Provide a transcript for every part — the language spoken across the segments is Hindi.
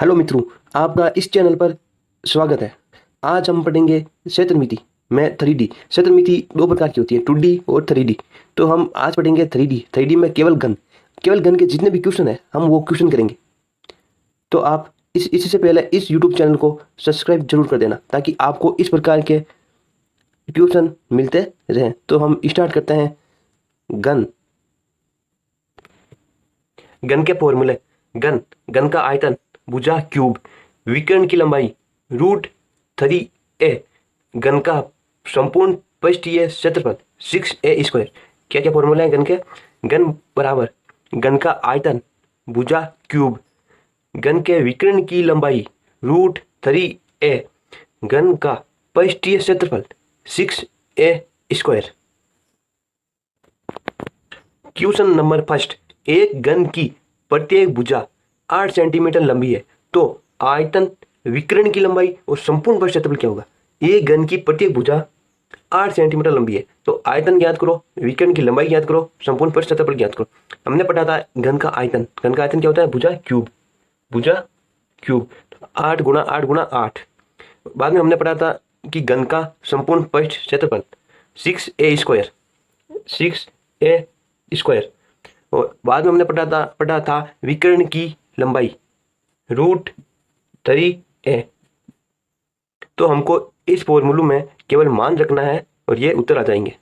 हेलो मित्रों, आपका इस चैनल पर स्वागत है। आज हम पढ़ेंगे क्षेत्रमिति में 3D। क्षेत्रमिति दो प्रकार की होती है, 2D और 3D। तो हम आज पढ़ेंगे 3D। 3D में केवल घन के जितने भी क्वेश्चन है हम वो क्वेश्चन करेंगे। तो आप इससे पहले इस YouTube चैनल को सब्सक्राइब जरूर कर देना ताकि आपको इस प्रकार के क्वेश्चन मिलते रहें। तो हम स्टार्ट करते हैं। घन घन के फॉर्मूले। घन का आयतन भुजा क्यूब, विकर्ण की लंबाई √3a, घन का संपूर्ण पृष्ठीय क्षेत्रफल 6a²। क्या क्या फॉर्मूला है घन के? घन बराबर घन का आयतन भुजा क्यूब, घन के विकर्ण की लंबाई √3a, घन का पृष्ठीय क्षेत्रफल 6a²। Question number first. एक घन की प्रत्येक भुजा 8 सेंटीमीटर लंबी है, तो आयतन, विकर्ण की लंबाई और संपूर्ण पृष्ठ क्षेत्रफल क्या होगा? एक घन की प्रत्येक भुजा 8 सेंटीमीटर लंबी है, तो आयतन ज्ञात करो, विकर्ण की लंबाई ज्ञात करो, संपूर्ण पृष्ठ क्षेत्रफल ज्ञात करो। हमने पढ़ा था घन का आयतन क्या होता है? भुजा क्यूब। 8 गुणा 8 गुणा 8। बाद में हमने पढ़ा था कि घन का संपूर्ण पृष्ठ क्षेत्रफल 6a²। और बाद में हमने पढ़ा था विकर्ण की लंबाई √3a। तो हमको इस फॉर्मूले में केवल मान रखना है और ये उत्तर आ जाएंगे।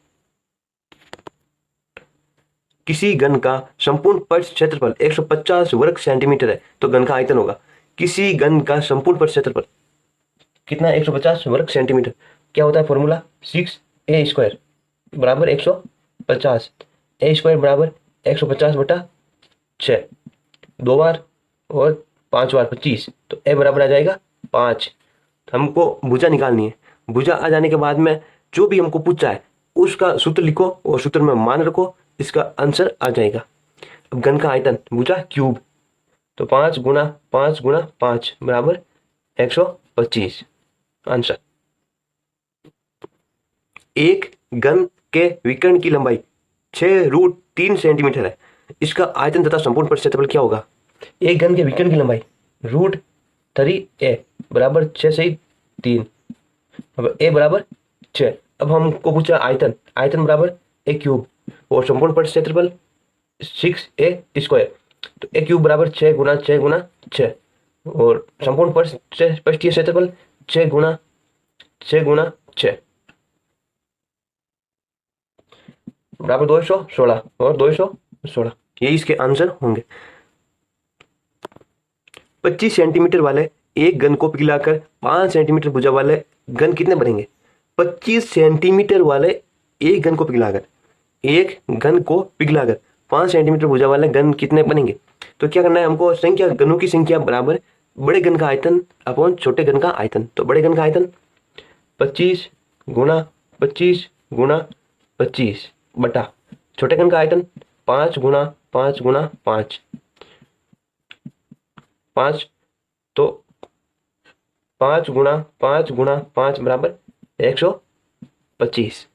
किसी घन का संपूर्ण पृष्ठ क्षेत्रफल 150 वर्ग सेंटीमीटर है, तो घन का आयतन होगा। किसी घन का संपूर्ण पृष्ठ क्षेत्रफल कितना है? 150 वर्ग सेंटीमीटर। क्या होता है फॉर्मूला? 6a² बराबर 150। a² बराबर 150/6, 2 बार और 5 बार 25, तो a बराबर आ जाएगा 5। हमको भुजा निकालनी है। भुजा आ जाने के बाद में जो भी हमको पूछा है उसका सूत्र लिखो और सूत्र में मान रखो, इसका आंसर आ जाएगा। अब घन का आयतन भुजा क्यूब, तो 5 गुणा 5 गुणा 5 बराबर 125 आंसर। एक घन के विकर्ण की लंबाई 6√3 सेंटीमीटर है, इसका आयतन तथा संपूर्ण पृष्ठ क्षेत्रफल क्या होगा? एक घन के विकर्ण की लंबाई √3a बराबर 6 से 3। अब a बराबर 6। अब हमको पूछा आयतन बराबर a क्यूब और संपूर्ण पृष्ठ क्षेत्रफल 6a²। तो a क्यूब बराबर 6 गुणा 6 गुणा 6 और संपूर्ण पृष्ठीय क्षेत्रफल 6 गुणा 6 गुणा 6 बराबर 216 और 216। ये इसके आंसर होंगे। 25 सेंटीमीटर वाले एक घन को पिघलाकर 5 सेंटीमीटर भुजा वाले घन कितने बनेंगे? 25 सेंटीमीटर वाले एक घन को पिघलाकर 5 सेंटीमीटर भुजा वाले घन कितने बनेंगे? तो क्या करना है हमको? घनों की संख्या बराबर बड़े घन का आयतन अपॉन छोटे घन का आयतन। तो बड़े घन का आयतन 25 गुणा 25 गुणा 25 बटा छोटे घन का आयतन 5 गुणा 5 गुणा 5 5, तो 5 गुणा 5 गुणा 5 बराबर 125।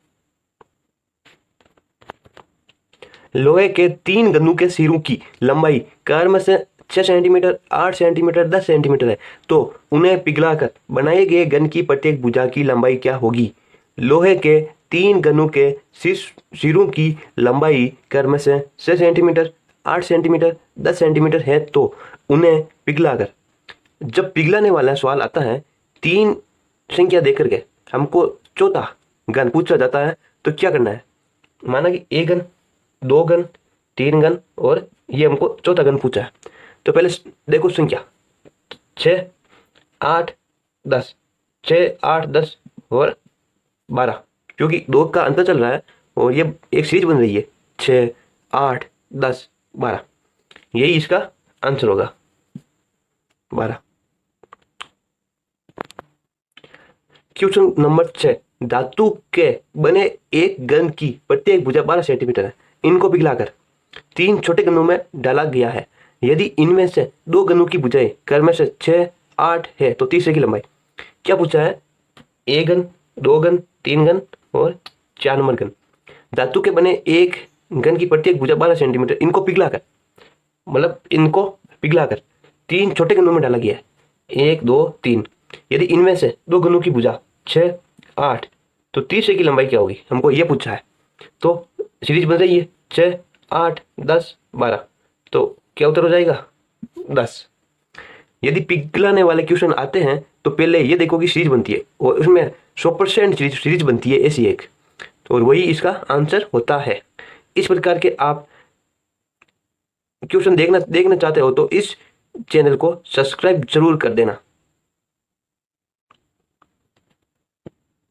लोहे के 3 घनों के सिरों की लंबाई क्रम से 6 सेंटीमीटर, 8 सेंटीमीटर, 10 सेंटीमीटर है, तो उन्हें पिघलाकर बनाए गए घन की प्रत्येक भुजा की लंबाई क्या होगी? लोहे के 3 घनों के सिरों की लंबाई क्रम से 6 सेंटीमीटर, 8 सेंटीमीटर, 10 सेंटीमीटर है, तो उन्हें पिघलाकर, जब पिघलाने वाला सवाल आता है 3 संख्या देकर के हमको चौथा घन पूछा जाता है, तो क्या करना है? माना कि 1 घन, 2 घन, 3 घन और ये हमको चौथा घन पूछा है। तो पहले देखो संख्या 6, 8, 10, 6, 8, 10 और 12, क्योंकि 2 का अंतर चल रहा है और ये एक सीरीज बन रही है 6, 8, 10, 12। यही इसका आंसर होगा 12। Question number 6। धातु के बने एक घन की प्रत्येक भुजा 12 सेंटीमीटर है, इनको पिघलाकर 3 छोटे घनों में डाला गया है। यदि इनमें से 2 घनों की भुजाएं क्रम से 6, 8 है, तो तीसरे की लंबाई क्या पूछा है? 1 घन, 2 घन, 3 घन और 4 नंबर घन। धातु के बने एक घन की प्रत्येक भुजा 12 सेंटीमीटर, इनको पिघलाकर 3 छोटे घनों में डाला गया है। 1 2 3। यदि इनमें से दो घनों की भुजा 6 8 तो तीसरे की लंबाई क्या होगी, हमको ये पूछा है। तो सीरीज बन रही है 6 8 10 12, तो क्या उत्तर हो जाएगा 10। यदि पिघलाने वाले क्वेश्चन आते हैं तो पहले ये देखो कि सीरीज बनती है और उसमें 100% सीरीज बनती है ऐसी एक, तो और वही इसका आंसर होता है। इस प्रकार के आप क्वेश्चन देखना चाहते हो तो इस चैनल को सब्सक्राइब जरूर कर देना।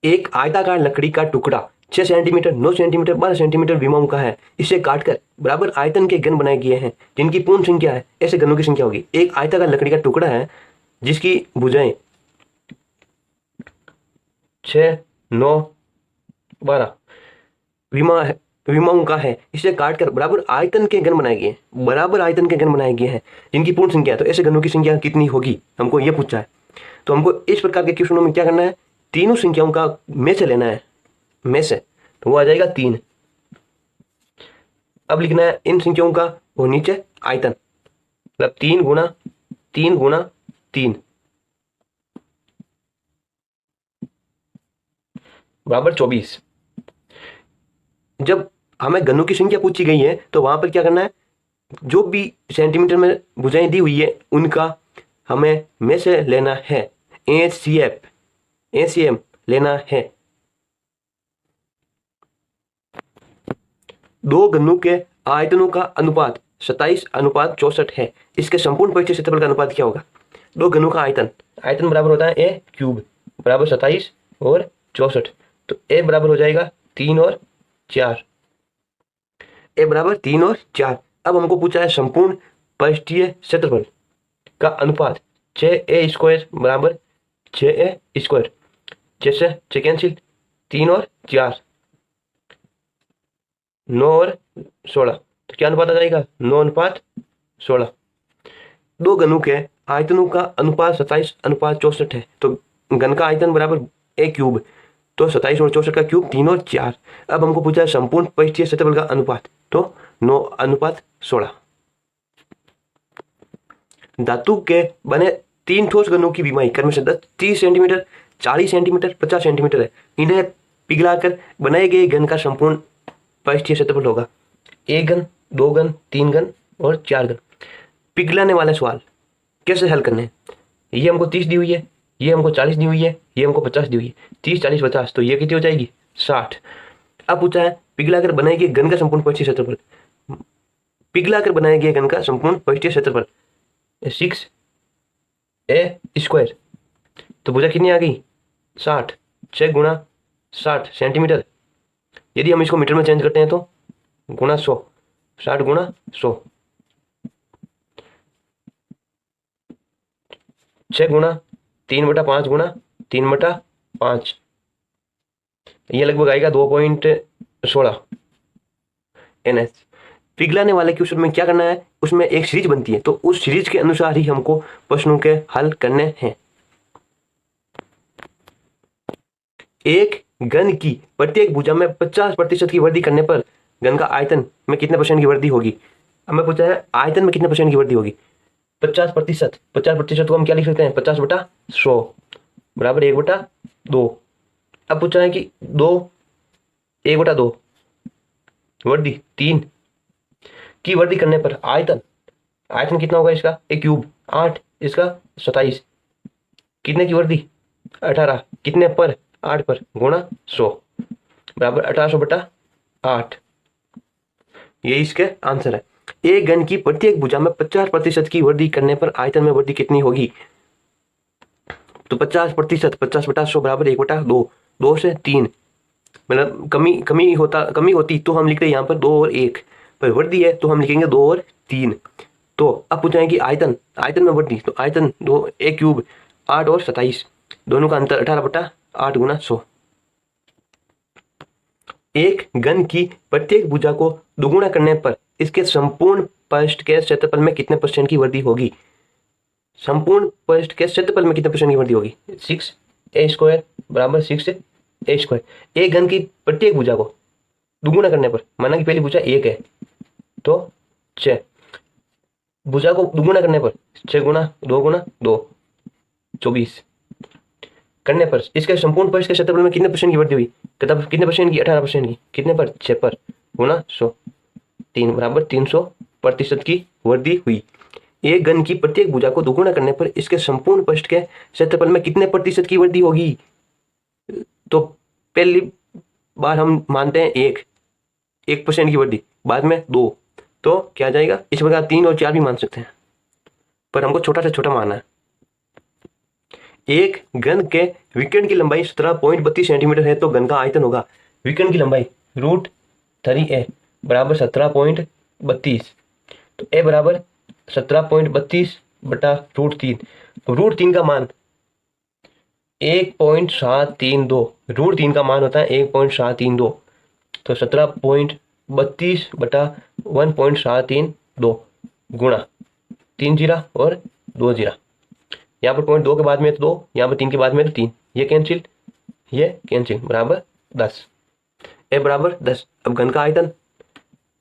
एक आयताकार लकड़ी का टुकड़ा 6 सेंटीमीटर 9 सेंटीमीटर 12 सेंटीमीटर विमाओं का है। इसे काटकर बराबर आयतन के घन बनाए गए हैं जिनकी पूर्ण संख्या है, ऐसे घनों की संख्या होगी। एक आयताकार लकड़ी का टुकड़ा है जिसकी भुजाएं 6 9 12 विमाओं का है। इसे काटकर बराबर आयतन के घन बनाए गए हैं, बराबर आयतन के घन बनाए गए हैं जिनकी पूर्ण संख्या है, तो ऐसे घनों की संख्या कितनी होगी, हमको यह पूछा है। तो हमको इस प्रकार के क्वेश्चनों में क्या करना है, तीनों संख्याओं का में से लेना है, में से, तो वो आ जाएगा 3। अब लिखना है इन संख्याओं का वो नीचे आयतन, मतलब 3 गुना 3 गुना 3 बराबर 24। जब हमें घनों की संख्या पूछी गई है तो वहां पर क्या करना है, जो भी सेंटीमीटर में भुजाएं दी हुई है उनका हमें में से लेना है, एचसीएम लेना है। दो घनों के आयतनों का अनुपात 27:64 है। इसके संपूर्ण परिचय क्षेत्रफल का अनुपात क्या होगा। दो घनों का आयतन बराबर होता है ए क्यूब बराबर 27 और 64, तो ए बराबर हो जाएगा 3 और 4, ए बराबर 3 और 4। अब हमको पूछा है संपूर्ण पृष्ठीय क्षेत्रफल का अनुपात 6a² बराबर 6a², जैसे 6 कैंसिल, 3 और 4 9 और 16, तो क्या अनुपात आ जाएगा 9:16। दो घनों के आयतनों का अनुपात 27:64 है, तो घन का आयतन बराबर ए क्यूब, तो 27 और 64 का क्यूब 3 और 4। अब हमको पूछा है संपूर्ण पृष्ठीय क्षेत्रफल का अनुपात, तो 9:16। धातु के बने 3 ठोस घनों की विमाई क्रमशः 30 सेंटीमीटर 40 सेंटीमीटर 50 सेंटीमीटर है। इन्हें पिघलाकर बनाए गए घन का संपूर्ण पृष्ठीय क्षेत्रफल होगा 1 घन 2 घन 3 घन और 4 घन। पिघलाने वाले सवाल कैसे हल करने हैं, ये हमको 30 दी हुई है, ये हमको 40 दी हुई है, ये हमको 50 दी हुई है, 30 40 50, तो ये कितनी हो जाएगी 60। अब पूछा है पिघलाकर बनाए गए घन का संपूर्ण पृष्ठीय क्षेत्रफल, पिघलाकर बनाए गए घन का संपूर्ण पृष्ठीय क्षेत्रफल 6a², तो भुजा कितनी आ गई 60, 6 गुणा 60 सेंटीमीटर। यदि हम इसको मीटर में चेंज करते हैं तो गुणा 100, 60 गुणा 100, 6 गुणा 3/5 गुणा 3/5, ये लगभग आएगा 2.16 NS। पिघलाने वाले क्वेश्चन में क्या करना है, उसमें एक सीरीज बनती है, तो उस सीरीज के अनुसार ही हमको प्रश्नों के हल करने हैं। एक घन की प्रत्येक भुजा में 50% की वृद्धि करने पर घन का आयतन में कितने % की वृद्धि होगी। हमें पूछा है आयतन में कितने % की वृद्धि होगी, 50%। 50% को हम क्या लिख सकते हैं 50/100 बराबर 1/2। अब पूछा है कि 1/2 वृद्धि 3 की वृद्धि करने पर आयतन कितना होगा इसका, एक क्यूब 8, इसका 27, कितने की वृद्धि 18, कितने पर 8 पर गुणा 100 बराबर 1800/8, ये इसके आंसर है। एक घन की प्रत्येक भुजा में 50% की वृद्धि करने पर आयतन में वृद्धि कितनी होगी, तो 50%, 50/100 बराबर 1/2, 2 से 3, मतलब कमी होती तो हम लिखते हैं यहाँ पर 2 और 1, पर वृद्धि है तो हम लिखेंगे 2 और 3। तो अब पूछेंगे कि आयतन में वृद्धि, तो आयतन 2 एक क्यूब 8 और 27, दोनों का अंतर 18/8 गुणा 100। एक घन की प्रत्येक भुजा को दुगुना करने पर इसके संपूर्ण पृष्ठ के क्षेत्रफल में कितने % की वृद्धि होगी। संपूर्ण पृष्ठ के क्षेत्रफल में कितने % की वृद्धि होगी, 6a² बराबर 6a²। एक घन की प्रत्येक भुजा को दुगुना करने पर, माना कि पहली भुजा 1 है तो 6, भुजा को दुगुना करने पर 6 गुणा 2 गुणा 2, 24 करने पर इसके संपूर्ण पृष्ठ के क्षेत्रफल में कितने परसेंट की वृद्धि हुई? कितने परसेंट की? 18% की। कितने पर? 6 पर गुना 100, 3 बराबर 300% की वृद्धि हुई। एक घन की प्रत्येक भुजा को दोगुना करने पर इसके संपूर्ण पृष्ठ के क्षेत्रफल में कितने प्रतिशत की वृद्धि होगी? तो पहली बार हम मानते हैं 1% की वृद्धि, बाद में 2, तो क्या आ जाएगा? इस प्रकार 3 और 4 भी मान सकते हैं, पर हमको छोटा से छोटा मानना है। एक घन के विकर्ण की लंबाई 17.32 सेंटीमीटर है, तो घन का आयतन होगा विकर्ण की लंबाई √3a बराबर 17.32, तो a बराबर 17.32 बटा √3, √3 का मान 1.732, √3 का मान होता है 1.732, तो 17.32 बटा 1.732 गुणा 3 जीरा और 2 जीरा, यहाँ पर 0.2 के बाद में तो 2, यहाँ पर 3 के बाद में तो 3, ये कैंसिल बराबर 10, ए बराबर 10। अब घन का आयतन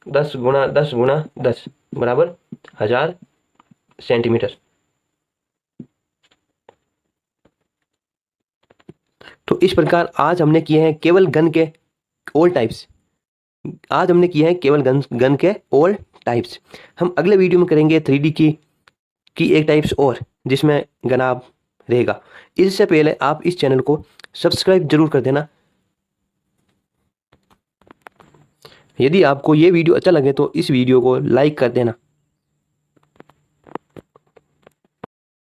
10 गुणा 10 गुणा 10 बराबर 1000 सेंटीमीटर। तो इस प्रकार आज हमने किए हैं केवल घन के ऑल टाइप्स। घन के ऑल टाइप्स। हम अगले वीडियो में करेंगे 3D की एक टाइप्स और, जिसमें घनाभ रहेगा। इससे पहले आप इस चैनल को सब्सक्राइब जरूर कर देना। यदि आपको ये वीडियो अच्छा लगे तो इस वीडियो को लाइक कर देना।